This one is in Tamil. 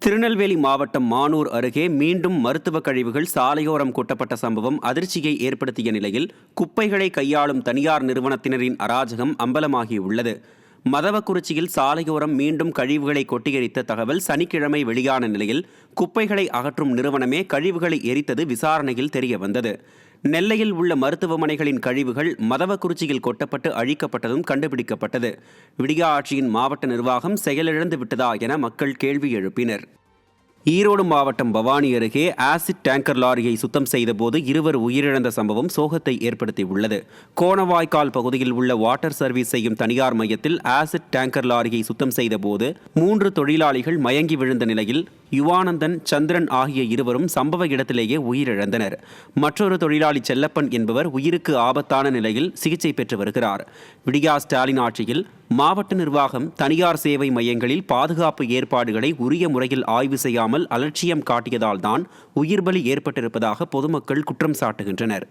திருநெல்வேலி மாவட்டம் மானூர் அருகே மீண்டும் மருத்துவ கழிவுகள் சாலையோரம் கொட்டப்பட்ட சம்பவம் அதிர்ச்சியை ஏற்படுத்திய நிலையில் குப்பைகளை கையாளும் தனியார் நிறுவனத்தினரின் அராஜகம் அம்பலமாகியுள்ளது. மதவக்குறிச்சியில் சாலையோரம் மீண்டும் கழிவுகளை கொட்டியரித்த தகவல் சனிக்கிழமை வெளியான நிலையில் குப்பைகளை அகற்றும் நிறுவனமே கழிவுகளை எரித்தது விசாரணையில் தெரியவந்தது. நெல்லையில் உள்ள மருத்துவமனைகளின் கழிவுகள் மதவக்குறிச்சியில் கொட்டப்பட்டு அழிக்கப்பட்டதும் கண்டுபிடிக்கப்பட்டது. விடியா ஆட்சியின் மாவட்ட நிர்வாகம் செயலிழந்து விட்டதா என மக்கள் கேள்வி எழுப்பினர். ஈரோடு மாவட்டம் பவானி அருகே ஆசிட் டேங்கர் லாரியை சுத்தம் செய்தபோது இருவர் உயிரிழந்த சம்பவம் சோகத்தை ஏற்படுத்தியுள்ளது. கோணவாய்க்கால் பகுதியில் உள்ள வாட்டர் சர்வீஸ் செய்யும் தனியார் மையத்தில் ஆசிட் டேங்கர் லாரியை சுத்தம் செய்தபோது 3 தொழிலாளிகள் மயங்கி விழுந்த நிலையில் யுவானந்தன், சந்திரன் ஆகிய இருவரும் சம்பவ இடத்திலேயே உயிரிழந்தனர். மற்றொரு தொழிலாளி செல்லப்பன் என்பவர் உயிருக்கு ஆபத்தான நிலையில் சிகிச்சை பெற்று வருகிறார். விடியா ஸ்டாலின் ஆட்சியில் மாவட்ட நிர்வாகம் தனியார் சேவை மையங்களில் பாதுகாப்பு ஏற்பாடுகளை உரிய முறையில் ஆய்வு செய்யாமல் அலட்சியம் காட்டியதால்தான் உயிர்பலி ஏற்பட்டிருப்பதாக பொதுமக்கள் குற்றம் சாட்டுகின்றனர்.